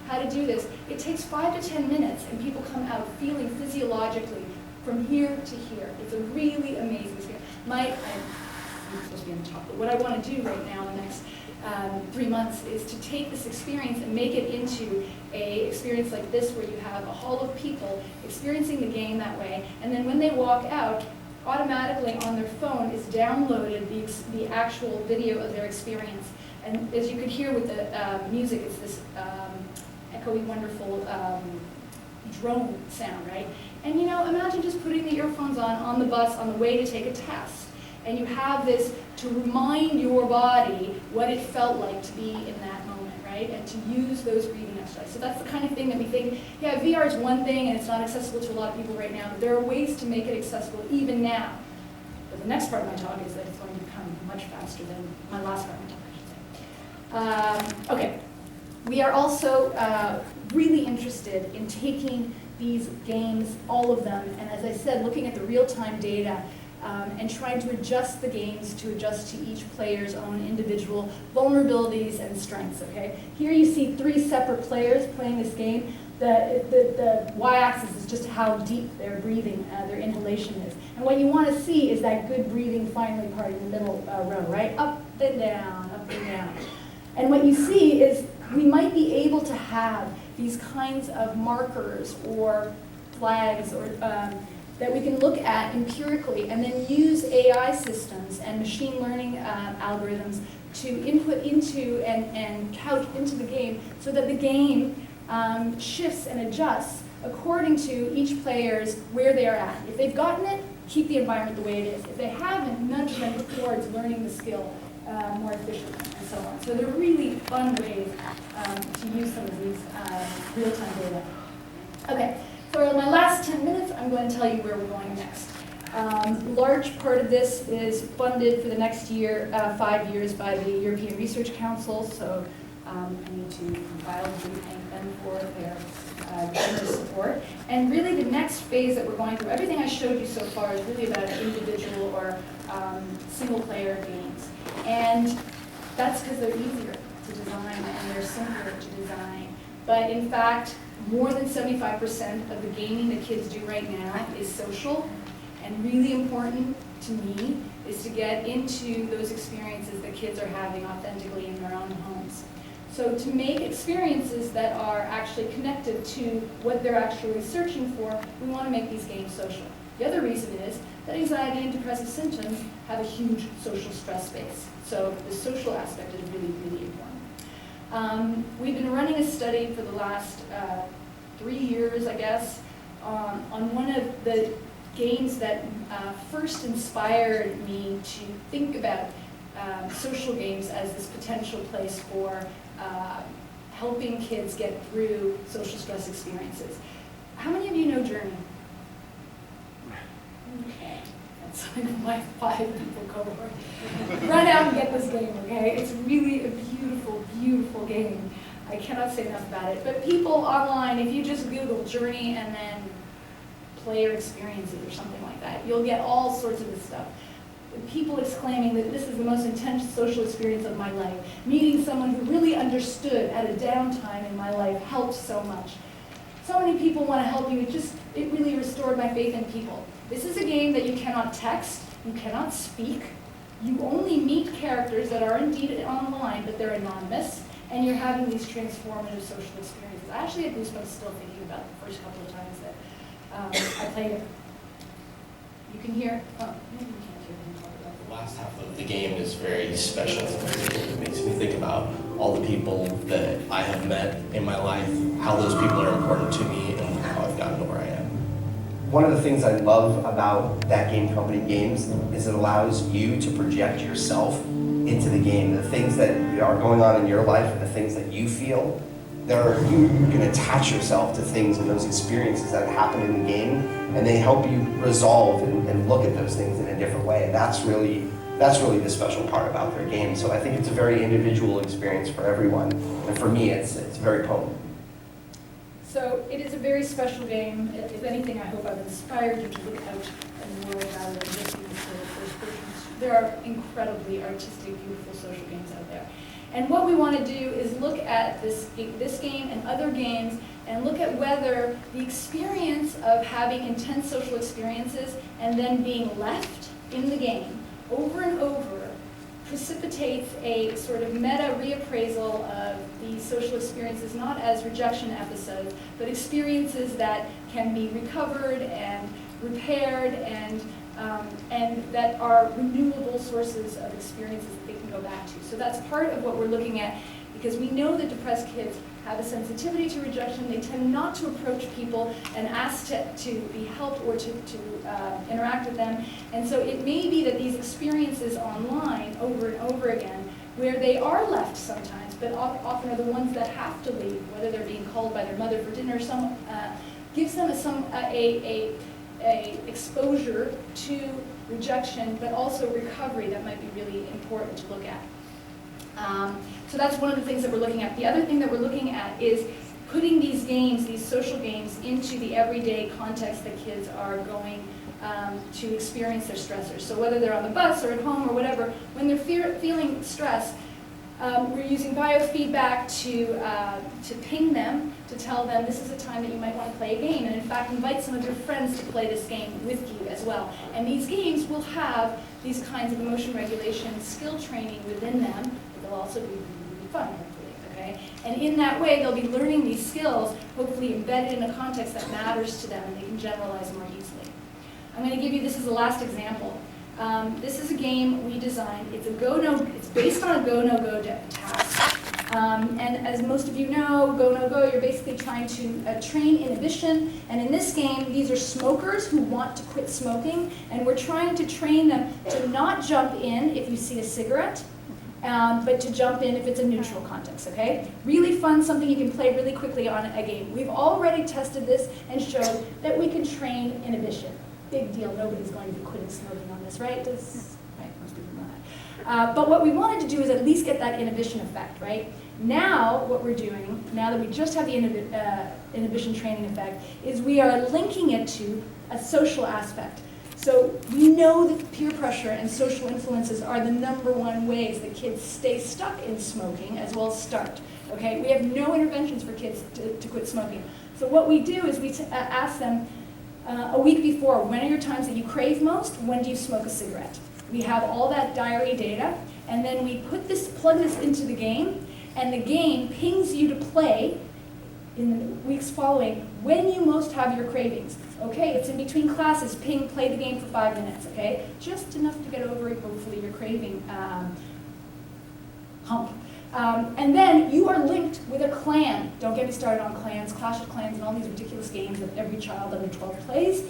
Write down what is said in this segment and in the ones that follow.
how to do this. It takes 5 to 10 minutes, and people come out feeling physiologically from here to here. It's a really amazing skill. I'm supposed to be on the top, but what I want to do right now in the next 3 months is to take this experience and make it into a experience like this, where you have a hall of people experiencing the game that way, and then when they walk out, automatically on their phone is downloaded the actual video of their experience. And as you could hear with the music, it's this echoey, wonderful drone sound, right? And you know, imagine just putting the earphones on the bus on the way to take a test. And you have this to remind your body what it felt like to be in that moment, right? And to use those breathing exercises. So that's the kind of thing that we think, yeah, VR is one thing and it's not accessible to a lot of people right now, but there are ways to make it accessible even now. But the next part of my talk is that it's going to become much faster than my last part of my talk, I should say. Okay, we are also really interested in taking these games, all of them, and as I said, looking at the real-time data and trying to adjust the games to adjust to each player's own individual vulnerabilities and strengths, okay? Here you see 3 separate players playing this game. The y-axis is just how deep their breathing, their inhalation is. And what you want to see is that good breathing finally part in the middle row, right? Up and down, up and down. And what you see is we might be able to have these kinds of markers or flags or that we can look at empirically and then use AI systems and machine learning algorithms to input into and couch into the game so that the game shifts and adjusts according to each player's where they are at. If they've gotten it, keep the environment the way it is. If they haven't, nudge them towards learning the skill more efficiently and so on. So they're really fun ways to use some of these real-time data. Okay. For my last 10 minutes, I'm going to tell you where we're going next. Large part of this is funded for the next year, 5 years, by the European Research Council, so I need to compile and thank them for their generous support. And really the next phase that we're going through, everything I showed you so far is really about individual or single-player games. And that's because they're easier to design and they're simpler to design. But in fact, more than 75% of the gaming that kids do right now is social, and really important to me is to get into those experiences that kids are having authentically in their own homes. So to make experiences that are actually connected to what they're actually searching for, we want to make these games social. The other reason is that anxiety and depressive symptoms have a huge social stress base. So the social aspect is really, really important. We've been running a study for the last 3 years, I guess, on one of the games that first inspired me to think about social games as this potential place for helping kids get through social stress experiences. How many of you know Journey? Okay, that's like my 5 people cohort. Run out and get this game, okay? It's really a beautiful, beautiful game. I cannot say enough about it. But people online, if you just Google Journey and then player experiences or something like that, you'll get all sorts of this stuff. People exclaiming that this is the most intense social experience of my life. Meeting someone who really understood at a downtime in my life helped so much. So many people want to help you. It really restored my faith in people. This is a game that you cannot text, you cannot speak. You only meet characters that are indeed online, but they're anonymous, and you're having these transformative social experiences. I actually had goosebumps still thinking about the first couple of times that I played it. You can hear, oh, maybe you can't hear me talk about it. The last half of the game is very special. It makes me think about all the people that I have met in my life, how those people are important to me, and how I've gotten to where I am. One of the things I love about that game company Games is it allows you to project yourself into the game. The things that are going on in your life and the things that you feel, you can attach yourself to things and those experiences that happen in the game, and they help you resolve and look at those things in a different way. And that's really the special part about their game. So I think it's a very individual experience for everyone. And for me, it's very potent. So it is a very special game. If anything, I hope I've inspired you to look out in the world rather than just use the first person. There are incredibly artistic, beautiful social games out there. And what we want to do is look at this game and other games and look at whether the experience of having intense social experiences and then being left in the game over and over precipitates a sort of meta reappraisal of these social experiences, not as rejection episodes, but experiences that can be recovered and repaired and that are renewable sources of experiences that they can go back to. So that's part of what we're looking at, because we know that depressed kids have a sensitivity to rejection. They tend not to approach people and ask to be helped or to interact with them. And so it may be that these experiences online over and over again, where they are left sometimes, but often are the ones that have to leave, whether they're being called by their mother for dinner, gives them a exposure to rejection, but also recovery that might be really important to look at. So that's one of the things that we're looking at. The other thing that we're looking at is putting these games, these social games, into the everyday context that kids are going to experience their stressors. So whether they're on the bus or at home or whatever, when they're feeling stress, we're using biofeedback to ping them, to tell them this is a time that you might want to play a game, and in fact invite some of your friends to play this game with you as well. And these games will have these kinds of emotion regulation skill training within them. They'll also be really fun, hopefully, okay? And in that way, they'll be learning these skills, hopefully embedded in a context that matters to them, and they can generalize more easily. I'm going to give you, this is the last example. This is a game we designed. It's based on a go-no-go task. And as most of you know, go-no-go, you're basically trying to train inhibition. And in this game, these are smokers who want to quit smoking. And we're trying to train them to not jump in if you see a cigarette, but to jump in if it's a neutral context, okay? Really fun, something you can play really quickly on a game. We've already tested this and showed that we can train inhibition. Big deal, nobody's going to be quitting smoking on this, right? Right, most people know that. But what we wanted to do is at least get that inhibition effect, right? Now, what we're doing, now that we just have the inhibition training effect, is we are linking it to a social aspect. So we know that peer pressure and social influences are the #1 ways that kids stay stuck in smoking as well as start, okay? We have no interventions for kids to quit smoking. So what we do is we ask them, a week before, when are your times that you crave most? When do you smoke a cigarette? We have all that diary data, and then we plug this into the game, and the game pings you to play in the weeks following when you most have your cravings. Okay, it's in between classes, play the game for 5 minutes, okay? Just enough to get over, hopefully, your craving hump. And then you are linked with a clan. Don't get me started on clans, Clash of Clans, and all these ridiculous games that every child under 12 plays.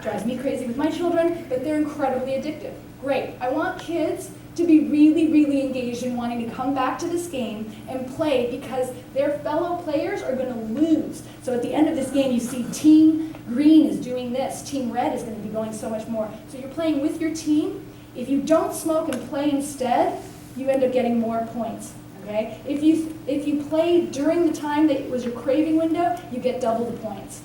Drives me crazy with my children, but they're incredibly addictive. Great. I want kids to be really, really engaged in wanting to come back to this game and play, because their fellow players are going to lose. So at the end of this game, you see Team Green is doing this, Team Red is going to be going so much more. So you're playing with your team. If you don't smoke and play instead, you end up getting more points. Okay? If you play during the time that it was your craving window, you get double the points.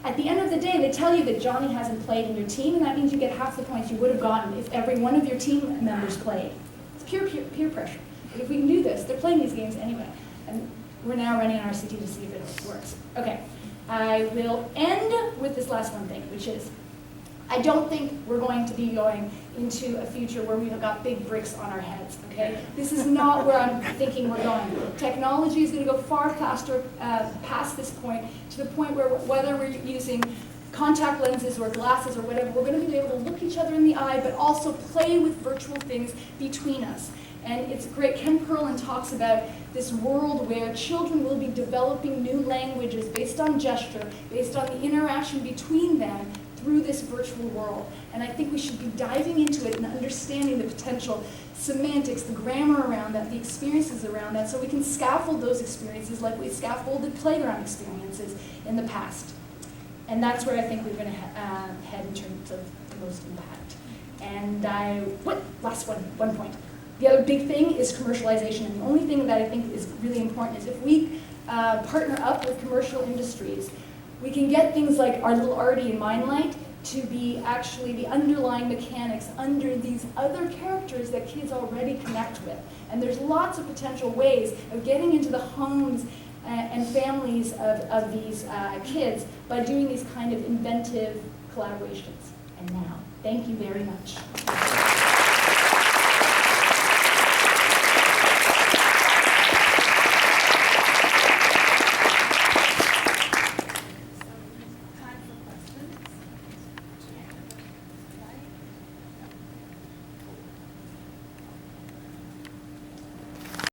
At the end of the day, they tell you that Johnny hasn't played in your team, and that means you get half the points you would have gotten if every one of your team members played. It's peer pressure. But if we can do this, they're playing these games anyway. And we're now running an RCT to see if it works. Okay, I will end with this last one thing, which is, I don't think we're going to be going into a future where we've got big bricks on our heads, okay? This is not where I'm thinking we're going. Technology is going to go far faster past this point, to the point where whether we're using contact lenses or glasses or whatever, we're going to be able to look each other in the eye, but also play with virtual things between us. And it's great. Ken Perlin talks about this world where children will be developing new languages based on gesture, based on the interaction between them, through this virtual world. And I think we should be diving into it and understanding the potential semantics, the grammar around that, the experiences around that, so we can scaffold those experiences like we scaffolded playground experiences in the past. And that's where I think we're going to head in terms of the most impact. And last one point. The other big thing is commercialization. And the only thing that I think is really important is if we partner up with commercial industries, we can get things like our little Artie and Mindlight to be actually the underlying mechanics under these other characters that kids already connect with. And there's lots of potential ways of getting into the homes and families of these kids by doing these kind of inventive collaborations. And now, thank you very much.